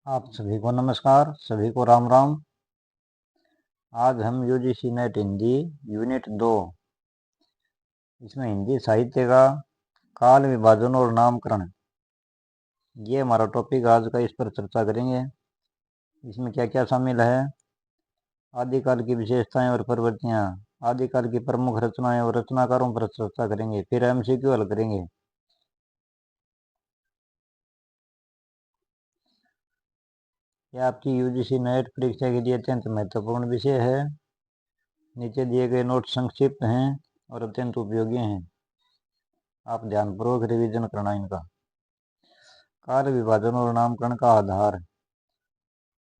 आप सभी को नमस्कार, सभी को राम राम। आज हम यूजीसी नेट हिंदी यूनिट 2 इसमें हिंदी साहित्य का काल विभाजन और नामकरण, ये हमारा टॉपिक आज का। इस पर चर्चा करेंगे। इसमें क्या क्या शामिल है, आदिकाल की विशेषताएं और प्रवृत्तियां, आदिकाल की प्रमुख रचनाएं और रचनाकारों पर चर्चा करेंगे, फिर एमसीक्यू हल करेंगे। यह आपकी यूजीसी नेट परीक्षा के लिए अत्यंत महत्वपूर्ण विषय है। नीचे दिए गए नोट संक्षिप्त हैं और अत्यंत उपयोगी हैं। आप ध्यानपूर्वक रिवीजन करना इनका। काल विभाजन और नामकरण का आधार।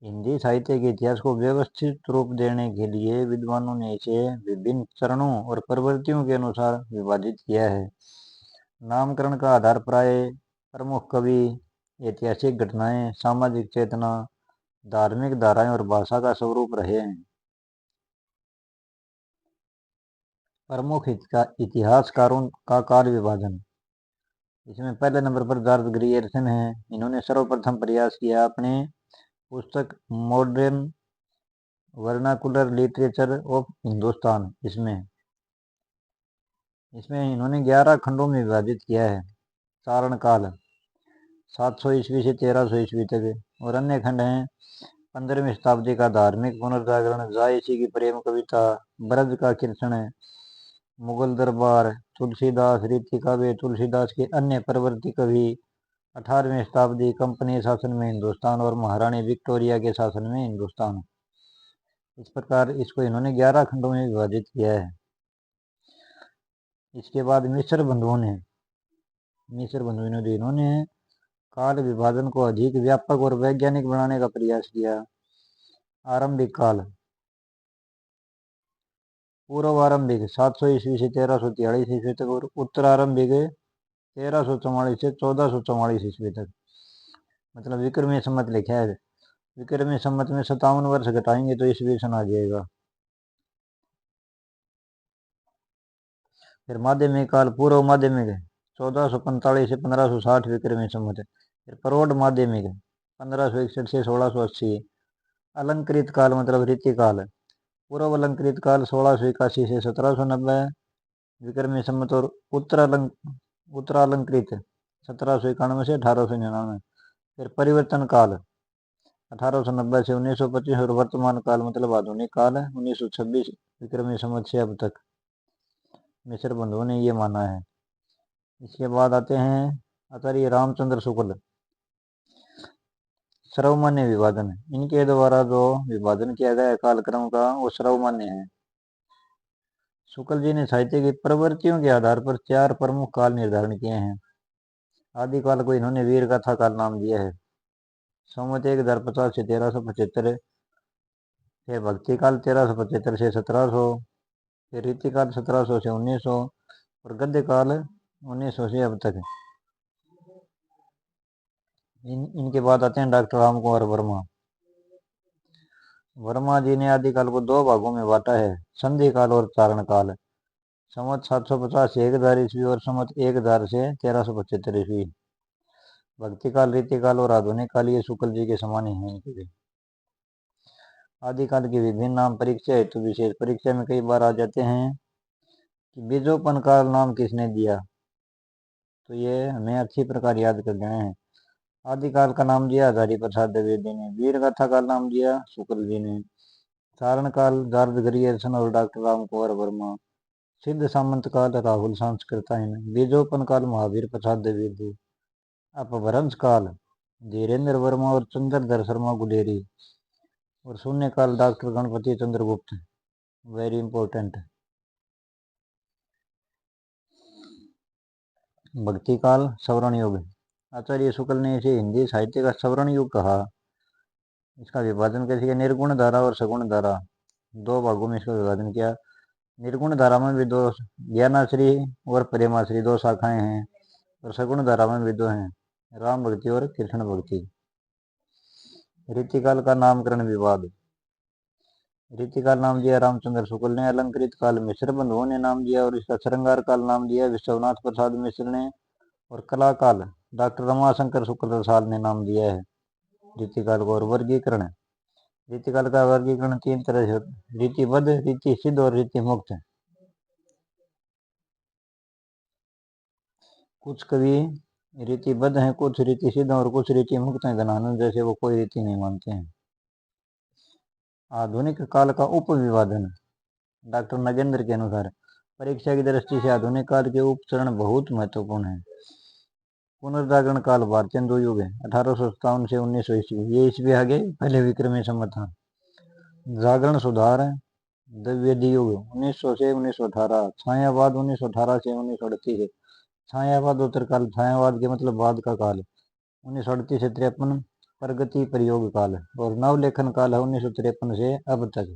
हिंदी साहित्य के इतिहास को व्यवस्थित रूप देने के लिए विद्वानों ने इसे विभिन्न चरणों और प्रवृत्तियों के अनुसार विभाजित किया है। नामकरण का आधार प्राय प्रमुख कवि, ऐतिहासिक घटनाएं, सामाजिक चेतना, धार्मिक धाराएं और भाषा का स्वरूप रहे हैं। प्रमुख इतिहासकारों का काल विभाजन। इसमें पहले नंबर पर जॉर्ज ग्रियर्सन है। इन्होंने सर्वप्रथम प्रयास किया अपने पुस्तक modern vernacular literature of Hindustan, इसमें इन्होंने 11 खंडों में विभाजित किया है। चारण काल 700 ईस्वी से 1300 ईस्वी तक, और अन्य खंड हैं 15वीं शताब्दी का धार्मिक पुनर्जागरण, जायसी की प्रेम कविता, ब्रज का कृष्ण, मुगल दरबार, तुलसीदास, रीति काव्य, तुलसीदास के अन्य प्रवृत्ति कवि, 18वीं शताब्दी कंपनी शासन में हिंदुस्तान और महारानी विक्टोरिया के शासन में हिंदुस्तान। इस प्रकार इसको इन्होंने 11 खंडों में विभाजित किया है। इसके बाद मिस्र बंधुओं ने इन्होंने काल विभाजन को अधिक व्यापक और वैज्ञानिक बनाने का प्रयास किया। आरंभिक काल पूर्व आरंभिक 700 ईस्वी से 1343 ईस्वी तक, और उत्तर आरंभिक 1344 से 1444 ईस्वी तक। मतलब विक्रमी संवत लिखा है। विक्रमी संवत में 57 वर्ष घटाएंगे तो ईस्वी सन आ जाएगा। फिर माध्यमिक काल पूर्व माध्यमिक 1445 से 1560 विक्रमी संवत। फिर प्रौढ़ माध्यमिक 1561 से 1680। अलंकृत काल मतलब रीति काल पूर्व अलंकृत काल 1681 से 1790 विक्रमी संवत, और उत्तरालंकृत 1791 से 1899। फिर परिवर्तन काल 1890 से 1925, और वर्तमान काल मतलब आधुनिक काल 1926 विक्रमी संवत से अब तक। मिस्र बंधुओं ने ये माना है। इसके बाद आते हैं आचार्य रामचंद्र शुक्ल। सर्वमान्य विभाजन, इनके द्वारा जो विभाजन किया गया कालक्रम का वो सर्वमान्य है। शुक्ल जी ने साहित्य की प्रवृत्तियों के आधार पर 4 प्रमुख काल निर्धारण किए हैं। आदि काल को इन्होंने वीर गाथा काल नाम दिया है, संवत 1050 से 1375। फिर भक्ति काल 1375 से 1700। फिर रीति काल 1700 से 1900, और गद्य काल 1900 से अब तक। इनके बाद आते हैं डॉक्टर राम कुमार वर्मा। वर्मा जी ने आदिकाल को 2 भागों में बांटा है, संधि काल और चारण काल। संवत 750 से 1000 ईस्वी, और संवत 1000 से 1375 ईस्वी। भक्ति काल, रीति काल और आधुनिक काल ये शुक्ल जी के समान ही हैं इनके भी। आदिकाल के विभिन्न नाम परीक्षा हेतु विशेष परीक्षा में कई बार आ जाते हैं कि बीजोपन काल नाम किसने दिया, तो ये हमें अच्छी प्रकार याद कर देना है। आदिकाल का नाम दिया हजारी प्रसाद द्विवेदी ने, वीर गाथा का नाम दिया शुक्ल जी ने, चारण काल जॉर्ज ग्रियर्सन और डॉक्टर राम कुंवर वर्मा, सिद्ध सामंत काल राहुल सांस्कृतायन, बीजोपन काल महावीर प्रसाद द्विवेदी, अपभ्रंश काल धीरेन्द्र वर्मा और चंद्रधर शर्मा गुलेरी, और शून्य काल डॉक्टर गणपति चंद्र गुप्त। Very important. भक्ति काल सवर्ण युग, आचार्य शुक्ल ने इसे हिंदी साहित्य का सवर्ण युग कहा। इसका विभाजन कैसे किया, निर्गुण धारा और सगुण धारा 2 भागों में इसका विभाजन किया। निर्गुण धारा में भी 2, ज्ञानाश्री और प्रेमाश्री 2 शाखाएं हैं, और सगुण धारा में भी 2 हैं, राम भक्ति और कृष्ण भक्ति। रीतिकाल का नामकरण विवाद। रीतिकाल नाम दिया रामचंद्र शुक्ल ने, अलंकृत काल मिश्र बंधुओं ने नाम दिया, और इसका श्रृंगार काल नाम दिया विश्वनाथ प्रसाद मिश्र ने, और कला काल डॉक्टर रमाशंकर शुक्ल रसाल ने नाम दिया है। रीतिकाल को। और वर्गीकरण, रीतिकाल का वर्गीकरण 3 तरह से होता है: रीतिबद्ध, रीति सिद्ध और रीति मुक्त। कुछ कवि रीतिबद्ध हैं, कुछ रीति सिद्ध और कुछ रीति मुक्त हैं। धनानंद जैसे वो कोई रीति नहीं मानते हैं। आधुनिक काल का उपविभाजन, डॉक्टर नगेंद्र के अनुसार परीक्षा की दृष्टि से आधुनिक काल के उपचरण बहुत महत्वपूर्ण है। पुनर्जागरण काल भारतीय हिंदू युग है, 1857 से 1900 ईस्वी। ये ईस्वी आगे पहले विक्रमी संवत था। जागरण सुधार, द्विवेदी युग 1900 से 1918। छायावाद 1918 से 1938। छायावाद उत्तरकाल, छायावाद के मतलब बाद का काल, 1938 से 53। प्रगति प्रयोग काल। और नवलेखन काल है 1953 से अब तक।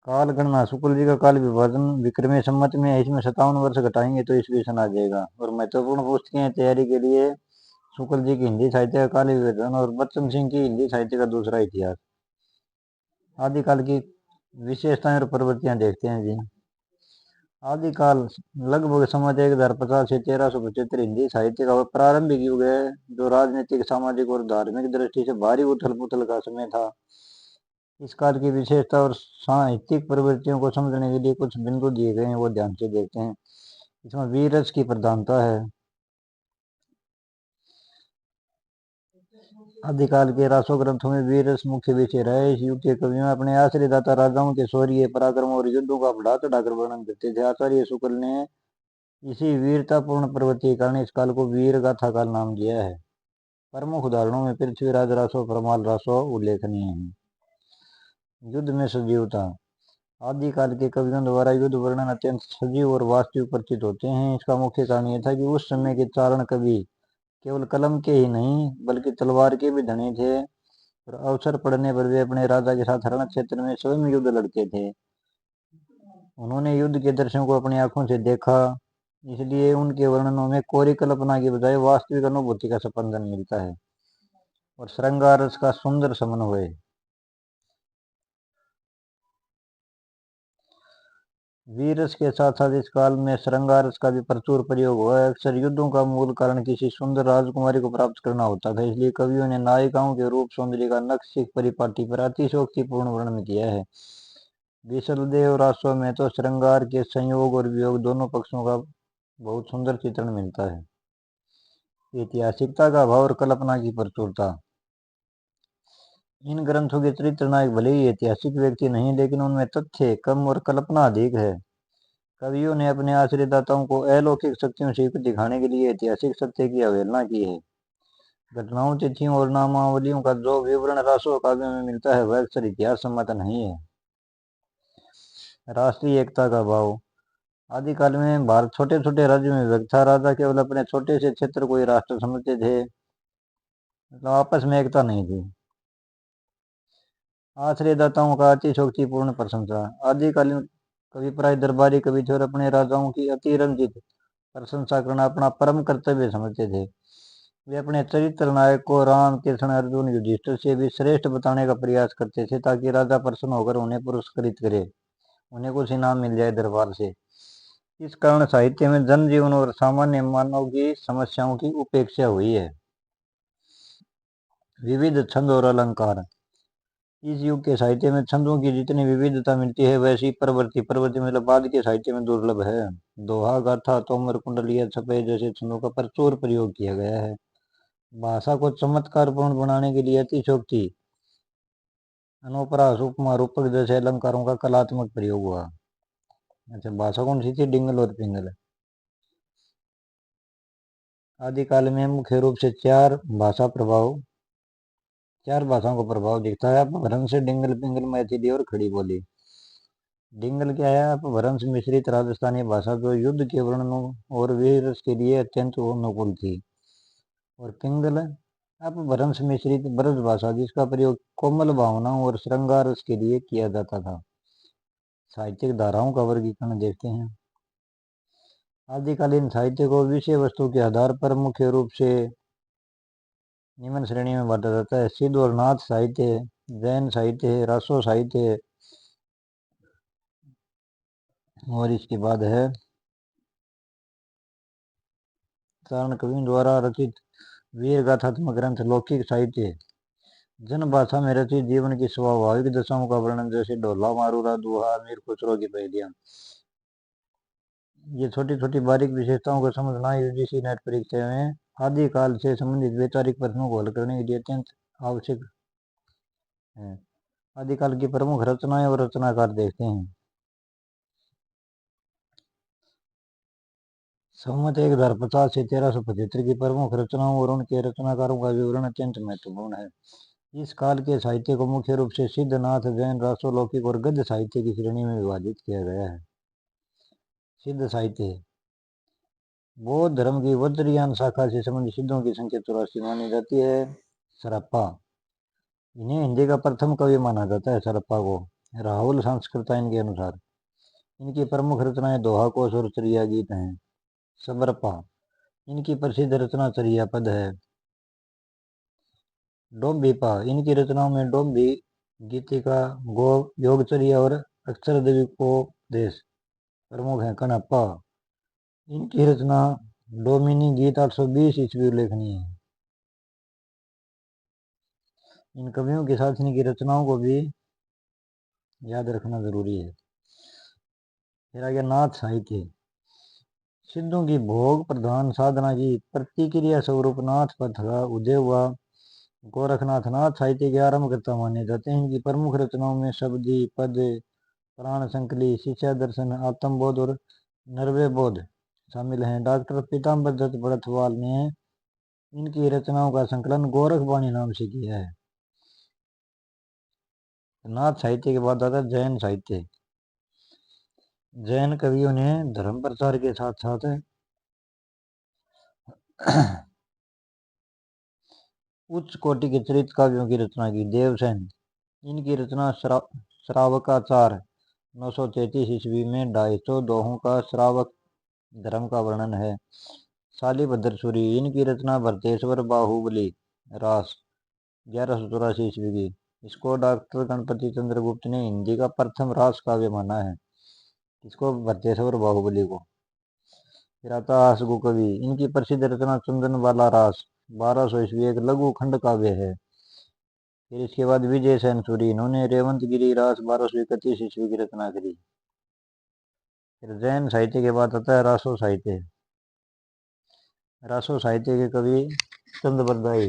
काल गणना, शुक्ल जी का काल विभाजन विक्रमी संवत में है। इसमें 57 वर्ष घटाएंगे तो ईस्वी सन आ जाएगा। और महत्वपूर्ण पुस्तकें तैयारी के लिए शुक्ल जी की हिंदी साहित्य का काल विभाजन और बच्चन सिंह की हिंदी साहित्य का दूसरा इतिहास। आदिकाल की विशेषताएं और प्रवृत्तियां देखते हैं जी। आदिकाल लगभग संवत 1050 से 1375 हिंदी साहित्य का प्रारंभिक युग है, जो राजनीतिक, सामाजिक और धार्मिक दृष्टि से भारी उथल पुथल का समय था। इस काल की विशेषता और साहित्यिक प्रवृत्तियों को समझने के लिए कुछ बिंदु दिए गए हैं, वो ध्यान से देखते हैं। इसमें वीर रस की प्रधानता है। आदिकाल के रासो ग्रंथों में वीर रस मुख्य विषय रहे। इस युग के कवियों अपने आश्रयदाता राजाओं के शौर्य, पराक्रम और युद्धों का बढ़ा चढ़ाकर वर्णन करते थे। आचार्य शुक्ल ने इसी वीरतापूर्ण प्रवृत्ति के कारण इस काल को वीर गाथा काल नाम दिया है। प्रमुख उदाहरणों में पृथ्वीराज रासो, परमाल रासो उल्लेखनीय है। युद्ध में सजीवता, आदिकाल के कवियों द्वारा युद्ध वर्णन अत्यंत सजीव और वास्तविक प्रतीत होते हैं। इसका मुख्य कारण यह था कि उस समय के चारण कवि केवल कलम के ही नहीं बल्कि तलवार के भी धनी थे, और अवसर पड़ने पर वे अपने राजा के साथ रण क्षेत्र में स्वयं युद्ध लड़ते थे। उन्होंने युद्ध के दृश्यों को अपनी आंखों से देखा, इसलिए उनके वर्णनों में कोरी कल्पना की बजाय वास्तविक अनुभूति का स्पंदन मिलता है। और श्रृंगार रस का सुंदर समन्वय, वीर रस के साथ साथ इस काल में श्रृंगार रस का भी प्रचुर प्रयोग हुआ है। अक्सर युद्धों का मूल कारण किसी सुंदर राजकुमारी को प्राप्त करना होता था, इसलिए कवियों ने नायिकाओं के रूप सौंदर्य का नक्शिक परिपाटी पर अतिशोक्तिपूर्ण वर्णन किया है। विशलदेव रासो में तो श्रृंगार के संयोग और वियोग दोनों पक्षों का बहुत सुंदर चित्रण मिलता है। ऐतिहासिकता का अभाव और कल्पना की प्रचुरता, इन ग्रंथों के चरित्र नायक भले ही ऐतिहासिक व्यक्ति नहीं, लेकिन उनमें तथ्य कम और कल्पना अधिक है। कवियों ने अपने आश्रयदाताओं को अलौकिक शक्तियों से युक्त दिखाने के लिए ऐतिहासिक सत्य की अवहेलना की है। घटनाओं, तिथियों और नामावलियों का जो विवरण रासो काव्य में मिलता है वह अक्सर इतिहास सम्मत नहीं है। राष्ट्रीय एकता का अभाव, आदिकाल में भारत छोटे छोटे राज्यों में विभक्त था। राजा केवल अपने छोटे से क्षेत्र को ही राष्ट्र समझते थे, मतलब आपस में एकता नहीं थी। आश्रयदाताओं का अतिशोक्तिपूर्ण प्रशंसा, आदिकालीन कवि प्राय दरबारी कवि थे और अपने राजाओं की अतिरंजित प्रशंसा करना अपना परम कर्तव्य समझते थे। वे अपने चरित्र नायक को राम, कृष्ण, अर्जुन, युधिष्ठिर से भी श्रेष्ठ बताने का प्रयास करते थे, ताकि राजा प्रसन्न होकर उन्हें पुरस्कृत करे, उन्हें कुछ इनाम मिल जाए दरबार से। इस कारण साहित्य में जनजीवन और सामान्य मानव की समस्याओं की उपेक्षा हुई है। विविध छंद और अलंकार, इस युग के साहित्य में छंदों की जितनी विविधता मिलती है वैसी प्रवृत्ति मतलब बाद के साहित्य में दुर्लभ है। दोहा, गाथा, तोमर, कुंडलिया, छपे जैसे छंदों का प्रचुर प्रयोग किया गया है। भाषा को चमत्कारपूर्ण बनाने के लिए अतिशोक्ति, अनुप्रास, उपमा, रूपक जैसे अलंकारों का कलात्मक प्रयोग हुआ। अच्छा, भाषा कौन सी थी? डिंगल और पिंगल। आदिकाल में मुख्य रूप से चार भाषाओं का प्रभाव दिखता है: अपभ्रंश, डिंगल, पिंगल, मैथिली और खड़ी बोली। डिंगल क्या है? अपभ्रंश मिश्रित राजस्थानी भाषा जो युद्ध के वर्णनों और वीर रस के लिए अत्यंत अनुकूल थी। और पिंगल अपभ्रंश मिश्रित ब्रज भाषा जिसका प्रयोग कोमल भावनाओं और श्रृंगार रस के लिए किया जाता था। साहित्यिक धाराओं का वर्गीकरण देखते हैं। आदिकालीन साहित्य को विषय वस्तु के आधार पर मुख्य रूप से निम्न श्रेणी में बांटा जाता है: सिद्ध और नाथ साहित्य, जैन साहित्य, रासो साहित्य, और इसके बाद है चारण कवियों द्वारा रचित वीर गाथात्मक ग्रंथ लौकिक साहित्य जन भाषा में रचित जीवन की स्वाभाविक दशाओं का वर्णन, जैसे ढोला मारूरा, दुहा, मीर खुसरो की पहेलियां। ये छोटी छोटी बारीक विशेषताओं को समझना यूजीसी नेट परीक्षा में आदिकाल से संबंधित वैचारिक प्रश्नों को हल करने के लिए अत्यंत आवश्यक है। आदिकाल की प्रमुख रचनाएं और रचनाकार देखते हैं। संवत 1050 से 1375 की प्रमुख रचनाओं और उनके रचनाकारों का विवरण अत्यंत महत्वपूर्ण है। इस काल के साहित्य को मुख्य रूप से सिद्ध, नाथ, जैन, रासो, लौकिक और गद्य साहित्य की श्रेणी में विभाजित किया गया है। सिद्ध साहित्य बौद्ध धर्म की वज्रयान शाखा से संबंधित सिद्धों की संख्या 84 मानी जाती है। सरप्पा, इन्हें हिंदी का प्रथम कवि माना जाता है। सरप्पा को राहुल संस्कृतायन के अनुसार इनकी प्रमुख रचनाएं दोहा, कोश और चरिया गीत हैं। सबरपा, इनकी प्रसिद्ध रचना चरिया पद है। डोम्बीपा, इनकी रचनाओं में डोम्बी, गीतिका, गो, योगचर्या और अक्षरद्वीपोपदेश प्रमुख हैं। कणप्पा, इनकी रचना डोमिनी गीत 820 ईस्वी उल्लेखनीय है। इन कवियों के साथ इनकी रचनाओं को भी याद रखना जरूरी है। फिर आ गया नाथ साहित्य। सिद्धों की भोग प्रधान साधना की प्रतिक्रिया स्वरूप नाथ पथ का उदय हुआ। गोरखनाथ नाथ साहित्य के आरंभकर्ता माने जाते हैं। इनकी प्रमुख रचनाओं में शब्दी, पद, प्राण संकली, शिक्षा दर्शन, आत्मबोध और नरवे बोध शामिल हैं। डॉक्टर पीताम्बर दत्त बड़थवाल ने इनकी रचनाओं का संकलन गोरखवाणी नाम से किया है। नाथ साहित्य के बाद आता है जैन साहित्य। जैन कवियों ने धर्म प्रचार के साथ साथ उच्च कोटि के चरित्र काव्यों की रचना की। देवसेन, इनकी रचना श्रावकाचार 933 ईस्वी में 250 दोहों का श्रावक धर्म का वर्णन है। शालिभद्र सूरी, इनकी रचना भरतेश्वर बाहुबली रास 1184 ईस्वी की। इसको डॉक्टर गणपति चंद्रगुप्त ने हिंदी का प्रथम रास काव्य माना है। इसको भरतेश्वर बाहुबली को। फिर आता आसगु कवि, इनकी प्रसिद्ध रचना चंदन बाला रास 1200 ईस्वी एक लघु खंड काव्य है। फिर इसके बाद विजय सेन सूरी, इन्होंने रेवंतगिरी रास 1231 ईस्वी की रचना करी। फिर जैन साहित्य के बाद आता है रासो साहित्य। रासो साहित्य के कवि चंद्रबरदाई,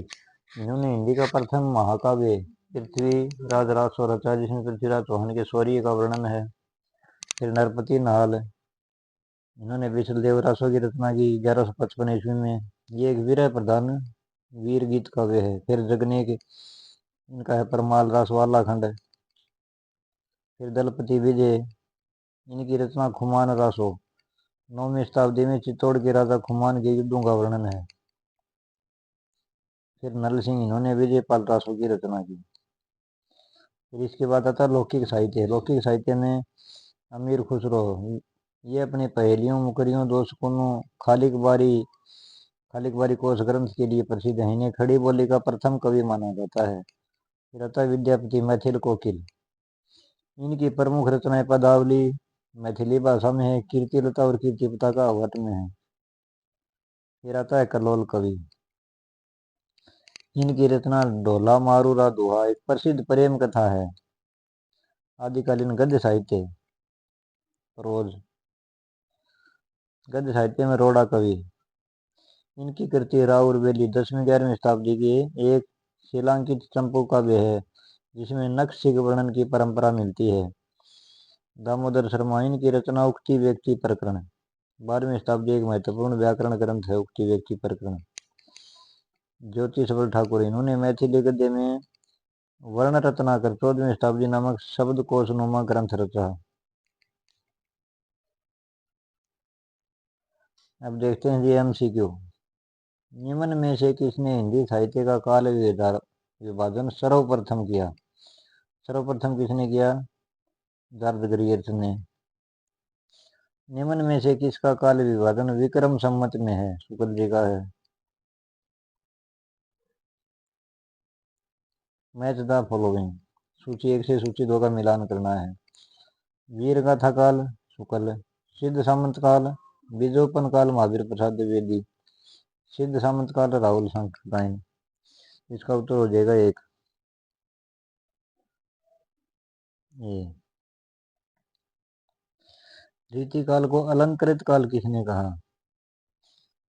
इन्होंने हिंदी का प्रथम महाकाव्य पृथ्वीराज रासो रचा, जिसमें पृथ्वीराज चौहान के शौर्य का वर्णन है। फिर नरपति नाल, इन्होंने विशल देव रासो की रचना की 1155 ईस्वी में। ये एक विरह प्रधान वीर गीत काव्य है। फिर जगनेक, इनका है परमाल रास वाला खंड। फिर दलपति विजय, इनकी रचना खुमान रासो 9वीं शताब्दी में चित्तौड़ के राजा खुमान के युद्धों का वर्णन है। फिर नल सिंह, इन्होंने विजयपाल रासो की रचना की। फिर इसके बाद आता है लौकिक साहित्य। लौकिक साहित्य में अमीर खुसरो, ये अपने पहेलियों, मुकरियों, दो सुकूनों, खालिक बारी कोश ग्रंथ के लिए प्रसिद्ध है। इन्हें खड़ी बोली का प्रथम कवि माना जाता है। फिर आता है विद्यापति मैथिल कोकिल, इनकी प्रमुख रचनाएं पदावली मैथिली भाषा में है, कीर्तिलता और कीर्तिपता का अवध में है। फिर आता है कलोल कवि, इनकी रचना ढोला मारूरा दोहा एक प्रसिद्ध प्रेम कथा है। आदिकालीन गद्य साहित्य। रोज गद्य साहित्य में रोड़ा कवि, इनकी कृति राउर वेली 10वीं-11वीं शताब्दी की एक शिलांकित चंपू काव्य है, जिसमें नखशिख वर्णन की परंपरा मिलती है। दामोदर शर्मा, इनकी रचना उक्ति व्यक्ति प्रकरण 12वीं शताब्दी एक महत्वपूर्ण व्याकरण ग्रंथ है। उक्ति व्यक्ति प्रकरण। ज्योति सबल ठाकुर, इन्होंने मैथिली गद्य में वर्ण रचना कर 14वीं शताब्दी नामक शब्दकोशनुमा ग्रंथ रचा। अब देखते हैं जी MCQ। निम्न में से किसने हिंदी साहित्य का काल विभाजन सर्वप्रथम किया? सर्वप्रथम किसने किया? जॉर्ज ग्रियर्सन ने। निम्न में से किसका काल विभाजन विक्रम संवत में है? शुक्ल जी का है। मैच द फॉलोइंग, सूची 1 से सूची 2 का मिलान करना है। वीर गाथा काल शुक्ल, सिद्ध सामंत काल, बीजोपन काल महावीर प्रसाद द्विवेदी, सिद्ध सामंत काल राहुल सांकृदायन। इसका उत्तर हो जाएगा 1 ये। रीतिकाल को अलंकृत काल किसने कहा?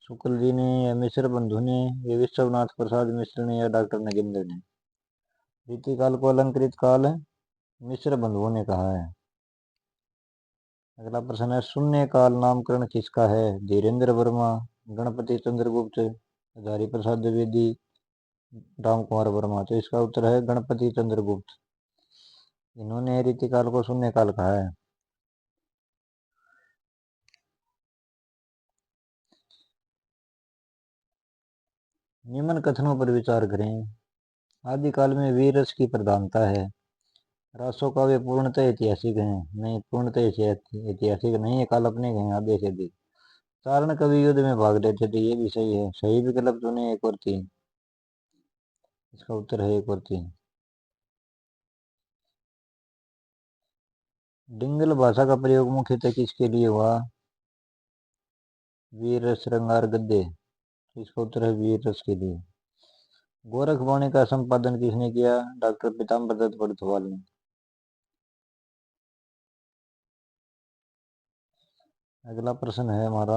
शुक्ल जी ने, या मिश्र बंधु ने, या विश्वनाथ प्रसाद मिश्र ने, या डॉक्टर नगेंद्र ने? रीतिकाल को अलंकृत काल मिश्र बंधुओं ने कहा है। अगला प्रश्न है, शून्य काल नामकरण किसका है? धीरेन्द्र वर्मा, गणपति चंद्रगुप्त, हजारी प्रसाद द्विवेदी, राम कुमार वर्मा। तो इसका उत्तर है गणपति चंद्रगुप्त। इन्होंने रीतिकाल को शून्य काल कहा है। निम्न कथनों पर विचार करें। आदिकाल में वीर रस की प्रधानता है। रासों का वे पूर्णतः ऐतिहासिक हैं। नहीं, पूर्णतः ऐतिहासिक नहीं है, काल्पनिक है आधे से अधिक। चारण कवि युद्ध में भाग लेते थे, ये भी सही है। सही विकल्प चुने 1 और 3। इसका उत्तर है 1 और 3। डिंगल भाषा का प्रयोग मुख्यतः किसके लिए हुआ? वीर रस, श्रृंगार, गद्य। इसका उत्तर है वीर रस के लिए। गोरखवाणी का संपादन किसने किया? डॉक्टर पीताम्बर दत्त बड़थवाल ने। अगला प्रश्न है हमारा,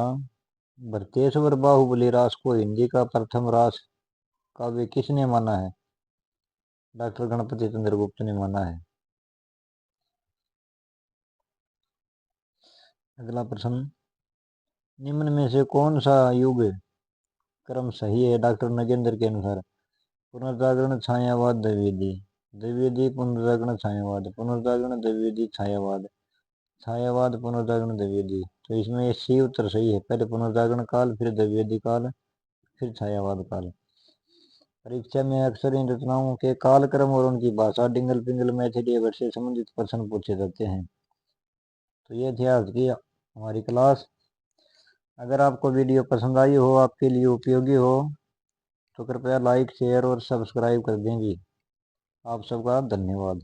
भरतेश्वर बाहुबली रास को हिंदी का प्रथम रास काव्य किसने माना है? डॉक्टर गणपति चंद्रगुप्त ने माना है। अगला प्रश्न, निम्न में से कौन सा युग क्रम सही है डॉक्टर नगेंद्र के अनुसार? पुनर्जागरण, छायावाद, द्विवेदी। द्विवेदी, पुनर्जागरण, छायावाद। पुनर्जागरण, द्विवेदी, छायावाद। छायावाद, पुनर्जागरण, द्विवेदी। तो इसमें ये सी उत्तर सही है। पहले पुनर्जागरण काल, फिर द्विवेदी काल, फिर छायावाद काल। परीक्षा में अक्सर इन रचनाओं के कालक्रम और उनकी भाषा, डिंगल पिंगल मैथिली वर्ष से संबंधित प्रश्न पूछे जाते हैं। तो ये थी आज की हमारी क्लास। अगर आपको वीडियो पसंद आई हो, आपके लिए उपयोगी हो, तो कृपया लाइक, शेयर और सब्सक्राइब कर दें जी। आप सबका धन्यवाद।